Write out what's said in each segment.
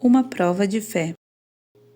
Uma prova de fé.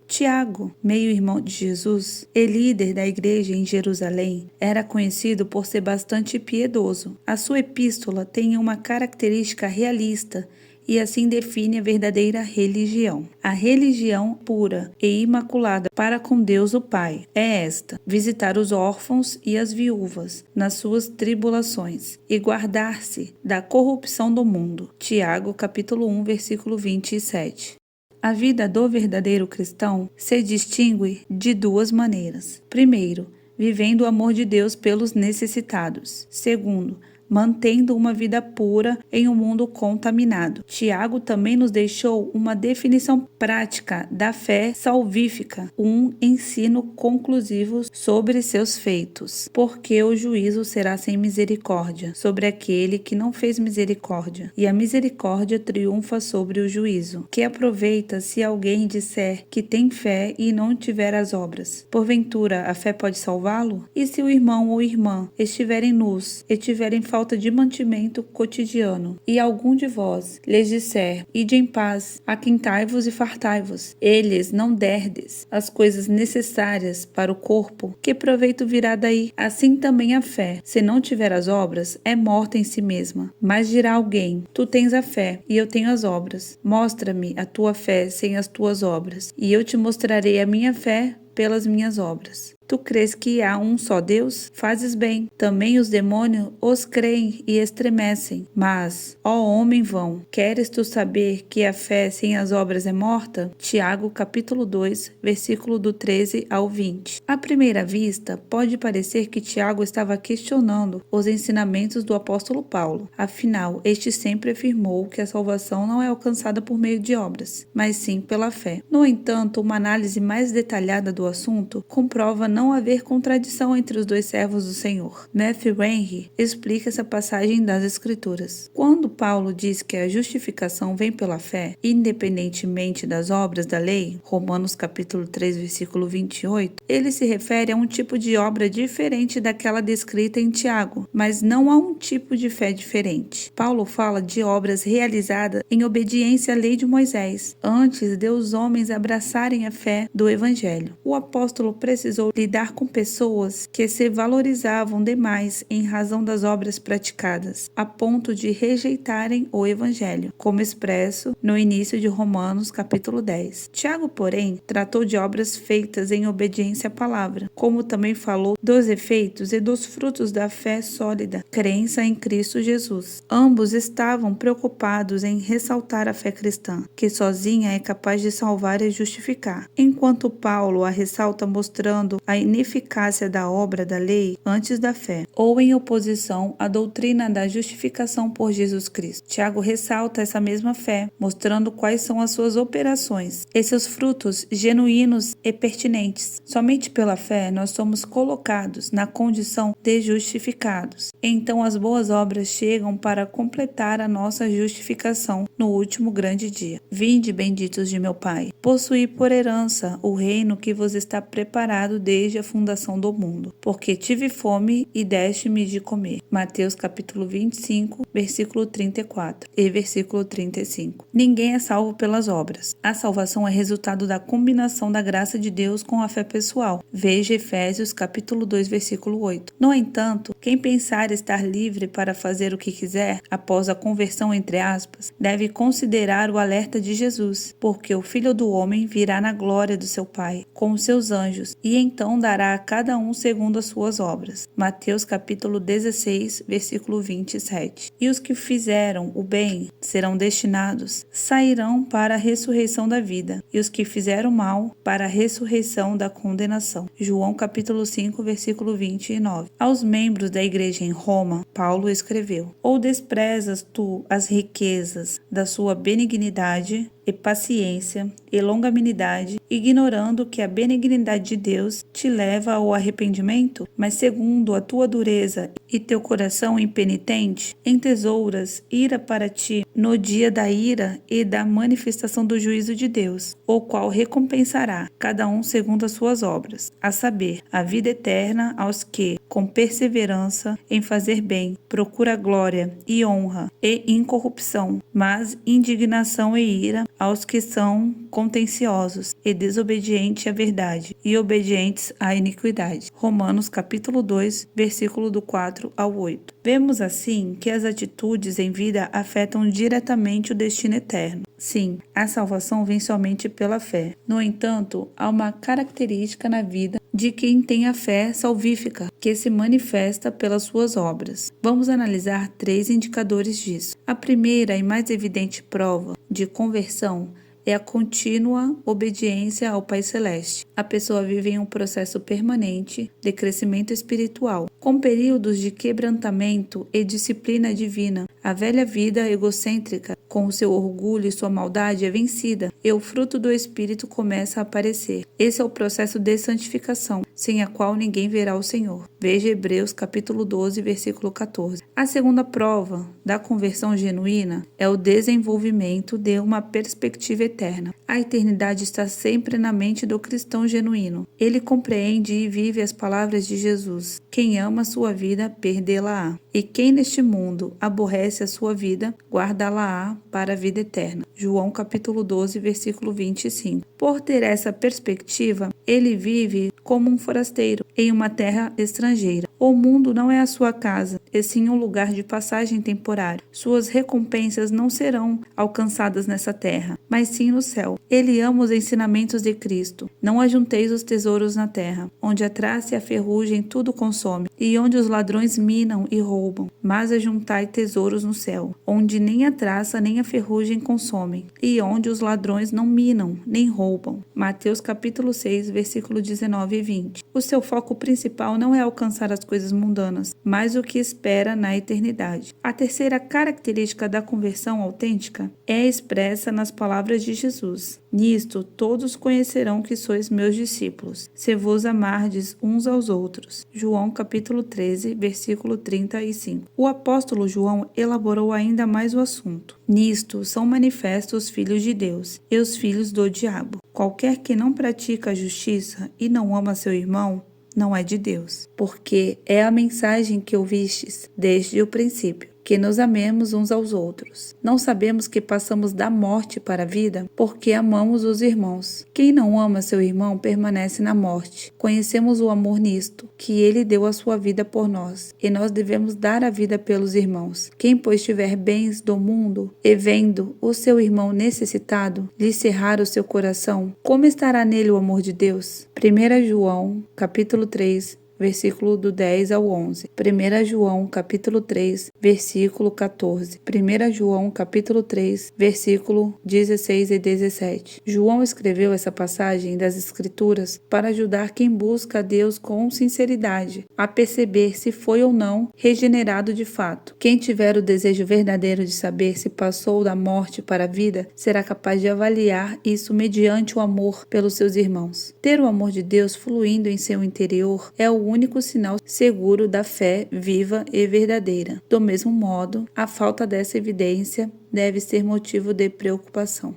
Tiago, meio-irmão de Jesus e líder da igreja em Jerusalém, era conhecido por ser bastante piedoso. A sua epístola tem uma característica realista e assim define a verdadeira religião. A religião pura e imaculada para com Deus o Pai é esta: visitar os órfãos e as viúvas nas suas tribulações e guardar-se da corrupção do mundo. Tiago, capítulo 1, versículo 27. A vida do verdadeiro cristão se distingue de duas maneiras. Primeiro, vivendo o amor de Deus pelos necessitados. Segundo, mantendo uma vida pura em um mundo contaminado. Tiago também nos deixou uma definição prática da fé salvífica, um ensino conclusivo sobre seus feitos. Porque o juízo será sem misericórdia sobre aquele que não fez misericórdia, e a misericórdia triunfa sobre o juízo. Que aproveita se alguém disser que tem fé e não tiver as obras? Porventura, a fé pode salvá-lo? E se o irmão ou irmã estiverem nus e tiverem falta de mantimento cotidiano, e algum de vós lhes disser: ide em paz, aquentai-vos e fartai-vos, eles não derdes as coisas necessárias para o corpo, que proveito virá daí? Assim também a fé, se não tiver as obras, é morta em si mesma. Mas dirá alguém: tu tens a fé, e eu tenho as obras. Mostra-me a tua fé sem as tuas obras, e eu te mostrarei a minha fé pelas minhas obras. Tu crês que há um só Deus? Fazes bem. Também os demônios os creem e estremecem. Mas, ó homem vão, queres tu saber que a fé sem as obras é morta? Tiago, capítulo 2, versículo do 13 ao 20. À primeira vista, pode parecer que Tiago estava questionando os ensinamentos do apóstolo Paulo. Afinal, este sempre afirmou que a salvação não é alcançada por meio de obras, mas sim pela fé. No entanto, uma análise mais detalhada do assunto comprova não haver contradição entre os dois servos do Senhor. Matthew Henry explica essa passagem das Escrituras. Quando Paulo diz que a justificação vem pela fé, independentemente das obras da lei, Romanos capítulo 3, versículo 28, ele se refere a um tipo de obra diferente daquela descrita em Tiago, mas não a um tipo de fé diferente. Paulo fala de obras realizadas em obediência à lei de Moisés, antes de os homens abraçarem a fé do Evangelho. O apóstolo precisou lidar com pessoas que se valorizavam demais em razão das obras praticadas, a ponto de rejeitarem o Evangelho, como expresso no início de Romanos capítulo 10. Tiago, porém, tratou de obras feitas em obediência à palavra, como também falou dos efeitos e dos frutos da fé sólida, crença em Cristo Jesus. Ambos estavam preocupados em ressaltar a fé cristã, que sozinha é capaz de salvar e justificar, enquanto Paulo a ressalta mostrando a ineficácia da obra da lei antes da fé, ou em oposição à doutrina da justificação por Jesus Cristo. Tiago ressalta essa mesma fé, mostrando quais são as suas operações e seus frutos genuínos e pertinentes. Somente pela fé nós somos colocados na condição de justificados. Então as boas obras chegam para completar a nossa justificação no último grande dia. Vinde, benditos de meu Pai, possuí por herança o reino que vos está preparado desde a fundação do mundo, porque tive fome e deste-me de comer. Mateus capítulo 25, versículo 34 e versículo 35. Ninguém é salvo pelas obras. A salvação é resultado da combinação da graça de Deus com a fé pessoal. Veja Efésios capítulo 2, versículo 8. No entanto, quem pensar estar livre para fazer o que quiser após a conversão entre aspas, deve considerar o alerta de Jesus, porque o Filho do Homem virá na glória do seu Pai, com os seus anjos, e então dará a cada um segundo as suas obras. Mateus capítulo 16, versículo 27. E os que fizeram o bem serão destinados, sairão para a ressurreição da vida, e os que fizeram mal para a ressurreição da condenação. João capítulo 5, versículo 29. Aos membros da igreja em Roma, Paulo escreveu: ou desprezas tu as riquezas da sua benignidade e paciência e longanimidade, ignorando que a benignidade de Deus te leva ao arrependimento, mas segundo a tua dureza e teu coração impenitente, entesouras ira para ti no dia da ira e da manifestação do juízo de Deus, o qual recompensará cada um segundo as suas obras, a saber, a vida eterna aos que, com perseverança em fazer bem, procura glória e honra e incorrupção, mas indignação e ira aos que são contenciosos e desobedientes à verdade e obedientes à iniquidade. Romanos capítulo 2, versículo do 4 ao 8. Vemos assim que as atitudes em vida afetam diretamente o destino eterno. Sim, a salvação vem somente pela fé. No entanto, há uma característica na vida de quem tem a fé salvífica, que se manifesta pelas suas obras. Vamos analisar 3 indicadores disso. A primeira e mais evidente prova de conversão é a contínua obediência ao Pai Celeste. A pessoa vive em um processo permanente de crescimento espiritual, com períodos de quebrantamento e disciplina divina. A velha vida egocêntrica, com o seu orgulho e sua maldade, é vencida e o fruto do Espírito começa a aparecer. Esse é o processo de santificação, sem a qual ninguém verá o Senhor. Veja Hebreus capítulo 12, versículo 14. A segunda prova da conversão genuína é o desenvolvimento de uma perspectiva eterna. A eternidade está sempre na mente do cristão genuíno. Ele compreende e vive as palavras de Jesus. Quem ama a sua vida, perdê-la-á. E quem neste mundo aborrece a sua vida, guardá-la-á para a vida eterna. João capítulo 12, versículo 25. Por ter essa perspectiva, ele vive como um forasteiro em uma terra estrangeira. O mundo não é a sua casa, e sim um lugar de passagem temporário. Suas recompensas não serão alcançadas nessa terra, mas sim no céu. Ele ama os ensinamentos de Cristo. Não ajunteis os tesouros na terra, onde a traça e a ferrugem tudo consome, e onde os ladrões minam e roubam. Mas ajuntai tesouros no céu, onde nem a traça nem a ferrugem consomem, e onde os ladrões não minam nem roubam. Mateus capítulo 6, versículo 19 e 20. O seu foco principal não é alcançar as coisas mundanas, mas o que espera na eternidade. A terceira característica da conversão autêntica é expressa nas palavras de Jesus. Nisto todos conhecerão que sois meus discípulos, se vos amardes uns aos outros. João capítulo 13, versículo 35. O apóstolo João elaborou ainda mais o assunto. Nisto são manifestos os filhos de Deus e os filhos do diabo. Qualquer que não pratica a justiça e não ama seu irmão, não é de Deus, porque é a mensagem que ouvistes desde o princípio, que nos amemos uns aos outros. Não sabemos que passamos da morte para a vida, porque amamos os irmãos. Quem não ama seu irmão permanece na morte. Conhecemos o amor nisto, que ele deu a sua vida por nós, e nós devemos dar a vida pelos irmãos. Quem, pois, tiver bens do mundo, e vendo o seu irmão necessitado, lhe cerrar o seu coração, como estará nele o amor de Deus? 1 João, capítulo 3, versículo do 10 ao 11. 1 João, capítulo 3, versículo 14. 1 João, capítulo 3, versículo 16 e 17. João escreveu essa passagem das Escrituras para ajudar quem busca a Deus com sinceridade a perceber se foi ou não regenerado de fato. Quem tiver o desejo verdadeiro de saber se passou da morte para a vida, será capaz de avaliar isso mediante o amor pelos seus irmãos. Ter o amor de Deus fluindo em seu interior é o único sinal seguro da fé viva e verdadeira. Do mesmo modo, a falta dessa evidência deve ser motivo de preocupação.